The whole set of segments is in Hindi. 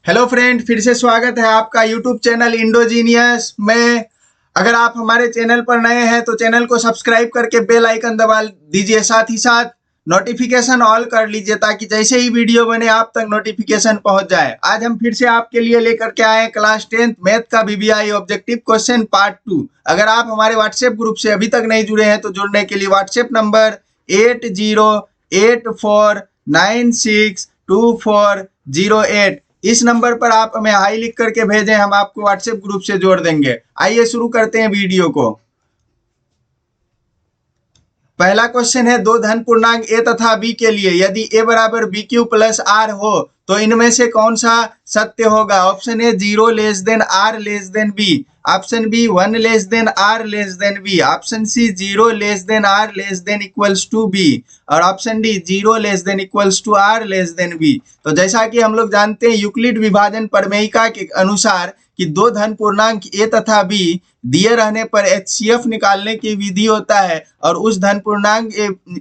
हेलो फ्रेंड, फिर से स्वागत है आपका यूट्यूब चैनल इंडोजीनियस में। अगर आप हमारे चैनल पर नए हैं तो चैनल को सब्सक्राइब करके बेल आइकन दबा दीजिए, साथ ही साथ नोटिफिकेशन ऑल कर लीजिए ताकि जैसे ही वीडियो बने आप तक नोटिफिकेशन पहुंच जाए। आज हम फिर से आपके लिए लेकर के आए क्लास 10th मैथ का बीबीआई ऑब्जेक्टिव क्वेश्चन पार्ट 2। अगर आप हमारे व्हाट्सएप ग्रुप से अभी तक नहीं जुड़े हैं तो जुड़ने के लिए व्हाट्सएप नंबर 8084962408 इस नंबर पर आप हमें हाई लिख करके भेजें, हम आपको व्हाट्सएप ग्रुप से जोड़ देंगे। आइए शुरू करते हैं वीडियो को। पहला क्वेश्चन है, दो धन पूर्णांक ए तथा बी के लिए यदि ए बराबर बी क्यू प्लस आर हो तो इनमें से कौन सा सत्य होगा। Option A 0 less than R less than B, option B 1 less than R less than B, option C 0 less than R less than equals to B, और option D 0 less than equals to R less than B. तो जैसा कि हम लोग जानते हैं यूक्लिड विभाजन प्रमेयिका के अनुसार कि दो धन पूर्णांक ए तथा बी दिए रहने पर एचसीएफ निकालने की विधि होता है, और उस धन पूर्णांक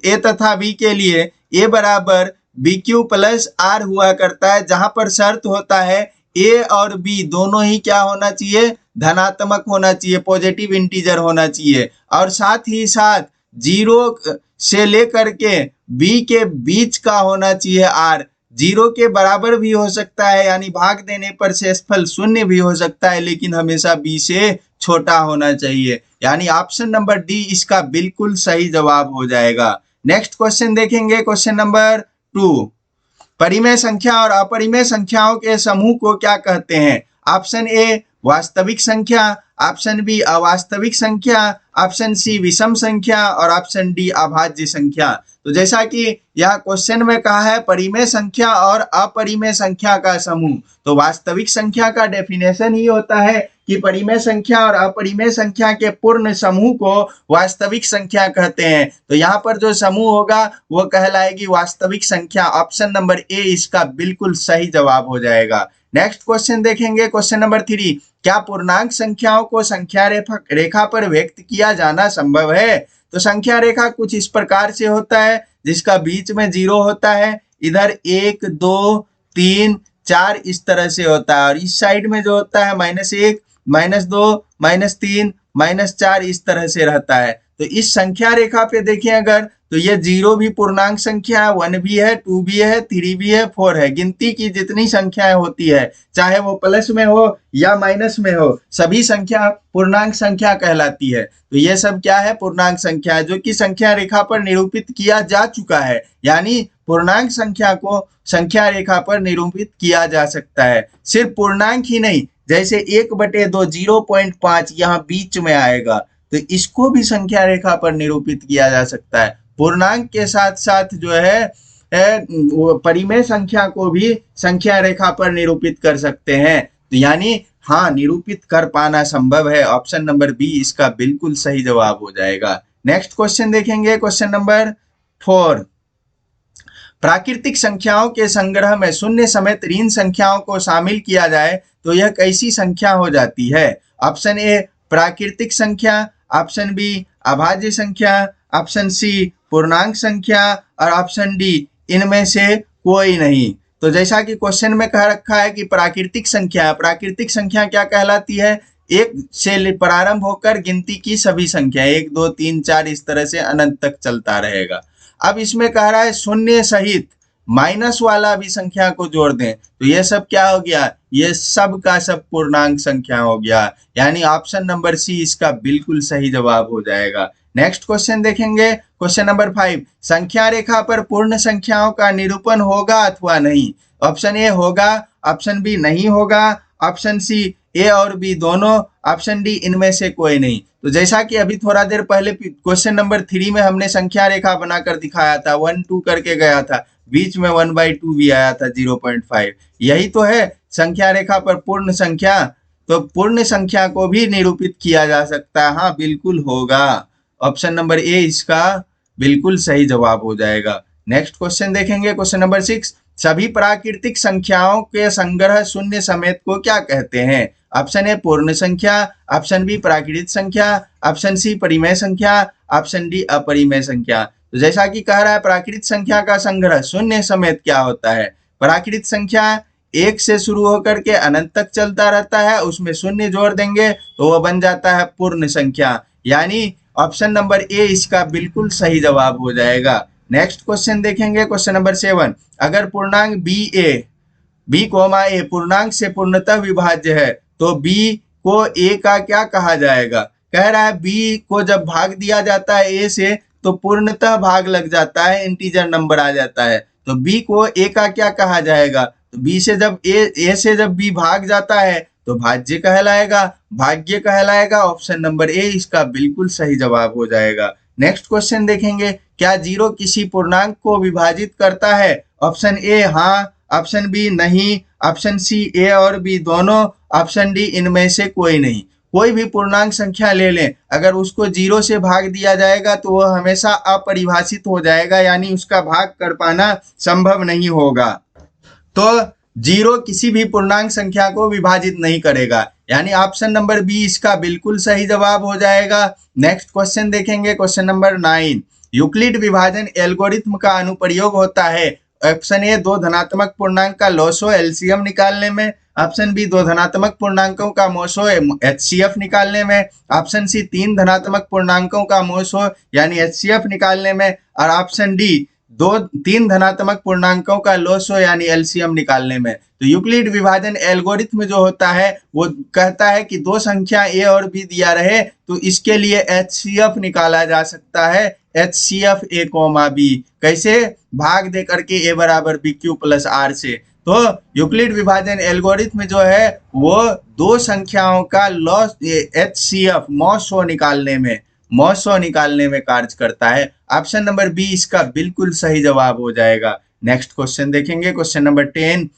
ए तथा बी के लिए ए बराबर बी क्यू प्लस आर हुआ करता है, जहां पर शर्त होता है ए और बी दोनों ही क्या होना चाहिए, धनात्मक होना चाहिए, पॉजिटिव इंटीजर होना चाहिए, और साथ ही साथ 0 से लेकर के बी के बीच का होना चाहिए आर। 0 के बराबर भी हो सकता है, यानी भाग देने पर शेषफल 0 भी हो सकता है, लेकिन हमेशा बी से छोटा होना चाहिए, यानी ऑप्शन नंबर डी इसका बिल्कुल सही जवाब हो जाएगा। नेक्स्ट क्वेश्चन देखेंगे, क्वेश्चन नंबर 2। परिमेय संख्या और अपरिमेय संख्याओं के समूह को क्या कहते हैं। ऑप्शन ए वास्तविक संख्या, ऑप्शन बी अवास्तविक संख्या, ऑप्शन सी विषम संख्या, और ऑप्शन डी अभाज्य संख्या। तो जैसा कि यह क्वेश्चन में कहा है परिमेय संख्या और अपरिमेय संख्या का समूह, तो वास्तविक संख्या का डेफिनेशन ही होता है कि परिमेय संख्या और अपरिमेय संख्या के पूर्ण समूह को वास्तविक संख्या कहते हैं। तो यहाँ पर जो समूह होगा वो कहलाएगी वास्तविक संख्या। ऑप्शन नंबर ए इसका बिल्कुल सही जवाब हो जाएगा। नेक्स्ट क्वेश्चन देखेंगे, क्वेश्चन नंबर 3। क्या पूर्णांक संख्याओं को संख्या रेखा पर व्यक्त किया जाना संभव है। तो संख्या रेखा कुछ इस प्रकार से होता है, जिसका बीच में 0 होता है, इधर 1 2 3 4 इस तरह से होता है, और इस साइड में जो होता है -1 -2 -3 -4 इस तरह से रहता है। तो इस संख्या रेखा पे देखें अगर, तो ये 0 भी पूर्णांक संख्या है, 1 भी है, 2 भी है, 3 भी है, 4 है। गिनती की जितनी संख्याएं होती है, चाहे वो प्लस में हो या माइनस में हो, सभी संख्या पूर्णांक संख्या कहलाती है। तो ये सब क्या है, पूर्णांक संख्या है, जो कि संख्या रेखा पर निरूपित किया जा चुका है, यानी पूर्णांक संख्या को संख्या रेखा पर निरूपित किया जा सकता है। सिर्फ पूर्णांक ही नहीं, जैसे 1/2 0.5 यहाँ बीच में आएगा, तो इसको भी संख्या रेखा पर निरूपित किया जा सकता है। पूर्णांक के साथ साथ जो है परिमेय संख्या को भी संख्या रेखा पर निरूपित कर सकते हैं। तो यानी हाँ, निरूपित कर पाना संभव है। ऑप्शन नंबर बी इसका बिल्कुल सही जवाब हो जाएगा। नेक्स्ट क्वेश्चन देखेंगे, क्वेश्चन नंबर 4। प्राकृतिक संख्याओं के संग्रह में शून्य समेत ऋण संख्याओं को शामिल किया जाए तो यह कैसी संख्या हो जाती है। ऑप्शन ए प्राकृतिक संख्या, ऑप्शन बी अभाज्य संख्या, ऑप्शन सी पूर्णांक संख्या, और ऑप्शन डी इनमें से कोई नहीं। तो जैसा कि क्वेश्चन में कह रखा है कि प्राकृतिक संख्या, प्राकृतिक संख्या क्या कहलाती है, 1 से प्रारंभ होकर गिनती की सभी संख्या 1 2 3 4 इस तरह से अनंत तक चलता रहेगा। अब इसमें कह रहा है शून्य सहित माइनस वाला भी संख्या को जोड़ दें, तो ये सब क्या हो गया, ये सब का सब पूर्णांक संख्या हो गया, यानी ऑप्शन नंबर सी इसका बिल्कुल सही जवाब हो जाएगा। नेक्स्ट क्वेश्चन देखेंगे, क्वेश्चन नंबर 5। संख्या रेखा पर पूर्ण संख्याओं का निरूपण होगा अथवा नहीं। ऑप्शन ए होगा, ऑप्शन बी नहीं होगा, ऑप्शन सी ए और बी दोनों, ऑप्शन डी इनमें से कोई नहीं। तो जैसा कि अभी थोड़ा देर पहले क्वेश्चन नंबर 3 में हमने संख्या रेखा बनाकर दिखाया था, 1 2 करके गया था, बीच में 1/2 भी आया था 0.5, यही तो है संख्या रेखा पर पूर्ण संख्या। तो पूर्ण संख्या को भी निरूपित किया जा सकता है, हाँ बिल्कुल होगा। ऑप्शन नंबर ए इसका बिल्कुल सही जवाब हो जाएगा। नेक्स्ट क्वेश्चन देखेंगे, क्वेश्चन नंबर 6। सभी प्राकृतिक संख्याओं के संग्रह शून्य समेत को क्या कहते हैं। ऑप्शन ए पूर्ण संख्या, ऑप्शन बी प्राकृतिक संख्या, ऑप्शन सी परिमेय संख्या, ऑप्शन डी अपरिमेय संख्या। तो जैसा कि कह रहा है प्राकृतिक संख्या का संग्रह शून्य समेत क्या होता है, प्राकृतिक संख्या एक से शुरू होकर के अनंत तक चलता रहता है, उसमें शून्य जोड़ देंगे तो वह बन जाता है पूर्ण संख्या। यानी ऑप्शन नंबर ए इसका बिल्कुल सही जवाब हो जाएगा। नेक्स्ट क्वेश्चन देखेंगे, क्वेश्चन नंबर 7। अगर पूर्णांक बी कोमा ए पूर्णांक से पूर्णतः विभाज्य है तो बी को ए का क्या कहा जाएगा। कह रहा है बी को जब भाग दिया जाता है ए से तो पूर्णतः भाग लग जाता है, इंटीजर नंबर आ जाता है, तो बी को ए का क्या कहा जाएगा। तो बी से जब ए से जब बी भाग जाता है तो भाज्य कहलाएगा, भाग्य कहलाएगा। ऑप्शन नंबर ए इसका बिल्कुल सही जवाब हो जाएगा। नेक्स्ट क्वेश्चन देखेंगे, क्या जीरो किसी पूर्णांक को विभाजित करता है। ऑप्शन ए हाँ, ऑप्शन बी नहीं, ऑप्शन सी ए और बी दोनों, ऑप्शन डी इनमें से कोई नहीं। कोई भी पूर्णांक संख्या ले लें, अगर उसको जीरो से भाग दिया जाएगा तो वह हमेशा अपरिभाषित हो जाएगा, यानी उसका भाग कर पाना संभव नहीं होगा। तो जीरो किसी भी पूर्णांक संख्या को विभाजित नहीं करेगा, यानी ऑप्शन नंबर बी इसका बिल्कुल सही जवाब हो जाएगा। नेक्स्ट क्वेश्चन देखेंगे, क्वेश्चन नंबर 9। यूक्लिड विभाजन एल्गोरिथ्म का अनुप्रयोग होता है। ऑप्शन ए दो धनात्मक पूर्णांक का लॉसो एलसीएम निकालने में, ऑप्शन बी दो धनात्मक पूर्णांकों का मोसो एचसीएफ निकालने में, ऑप्शन सी तीन धनात्मक पूर्णांकों का मोसो यानी एचसीएफ निकालने में, और ऑप्शन डी तीन धनात्मक पूर्णांकों का लोसो यानी एलसीएम निकालने में। तो यूक्लिड विभाजन एल्गोरिथ्म जो होता है वो कहता है कि दो संख्या ए और बी दिया रहे तो इसके लिए एचसीएफ निकाला जा सकता है, एचसीएफ ए कोमा बी। कैसे, भाग दे करके ए बराबर बी क्यू प्लस आर से। तो यूक्लिड विभाजन एल्गोरिथ्म जो है वो दो संख्याओं का लॉस एचसीएफ मौसो निकालने में कार्य करता है। ऑप्शन नंबर बी इसका बिल्कुल सही जवाब हो जाएगा। नेक्स्ट क्वेश्चन देखेंगे, क्वेश्चन नंबर 10।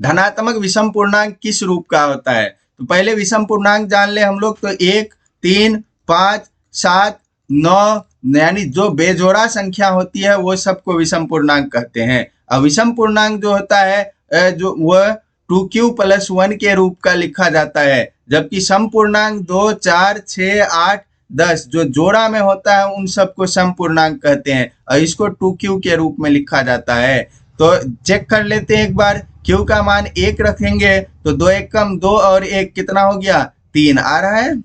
धनात्मक विषम पूर्णांक किस रूप का होता है। तो पहले विषम पूर्णांक जान ले हम लोग, तो 1, 3, 5, 7, 9 यानी जो बेजोड़ा संख्या होती है वो सबको विषम पूर्णांक कहते हैं। और विषम पूर्णांक जो होता है जो वह 2q + 1 के रूप का लिखा जाता है, जबकि सम पूर्णांक 2, 4, 6, 8, 10 जो जोड़ा में होता है उन सबको सम पूर्णांक कहते हैं और इसको 2q के रूप में लिखा जाता है। तो चेक कर लेते हैं एक बार, q का मान 1 रखेंगे तो 2 × 1 2 और 1 कितना हो गया 3 आ रहा है।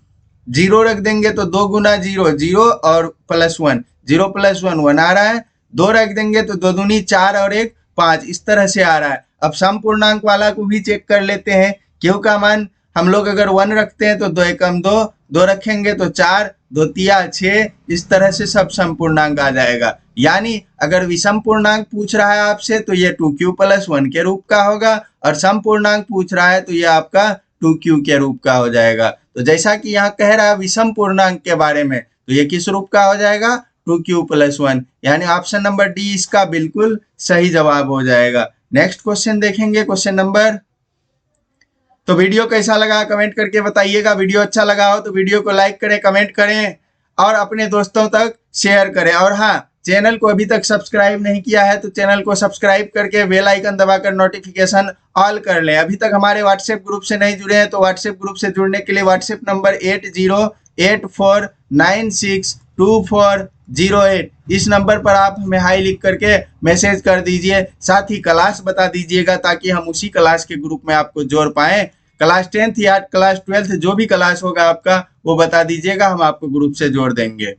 0 रख देंगे तो 2 × 0 0 और +1 0 + 1 1 आ रहा है। 2 रख देंगे तो 2 दूनी 4 और 1 5 इस तरह से आ रहा है। अब सम पूर्णांक वाला को भी चेक कर लेते हैं। q का मान हम लोग अगर 1 रखते हैं तो 2 × 1 2 2 रखेंगे तो 4 2 3 6 इस तरह से सब सम पूर्णांक आ जाएगा। यानी अगर विषम पूर्णांक पूछ रहा है आपसे तो ये 2q + 1 के रूप का होगा और सम पूर्णांक पूछ रहा है तो ये आपका 2q के रूप का हो जाएगा। तो जैसा कि यहाँ कह रहा है विषम पूर्णांक के बारे में, तो ये किस रूप का हो जाएगा 2q + 1, यानी ऑप्शन नंबर डी इसका बिल्कुल सही जवाब हो जाएगा। नेक्स्ट क्वेश्चन देखेंगे, क्वेश्चन नंबर। तो वीडियो कैसा लगा कमेंट करके बताइएगा। वीडियो अच्छा लगा हो तो वीडियो को लाइक करें, कमेंट करें और अपने दोस्तों तक शेयर करें। और हाँ, चैनल को अभी तक सब्सक्राइब नहीं किया है तो चैनल को सब्सक्राइब करके बेल आइकन दबाकर नोटिफिकेशन ऑल कर लें। अभी तक हमारे व्हाट्सएप ग्रुप से नहीं जुड़े हैं तो व्हाट्सएप ग्रुप से जुड़ने के लिए व्हाट्सएप नंबर 8084962408 इस नंबर पर आप हमें हाई लिख करके मैसेज कर दीजिए। साथ ही क्लास बता दीजिएगा ताकि हम उसी क्लास के ग्रुप में आपको जोड़ पाएँ। क्लास 10th या क्लास 12th जो भी क्लास होगा आपका वो बता दीजिएगा, हम आपको ग्रुप से जोड़ देंगे।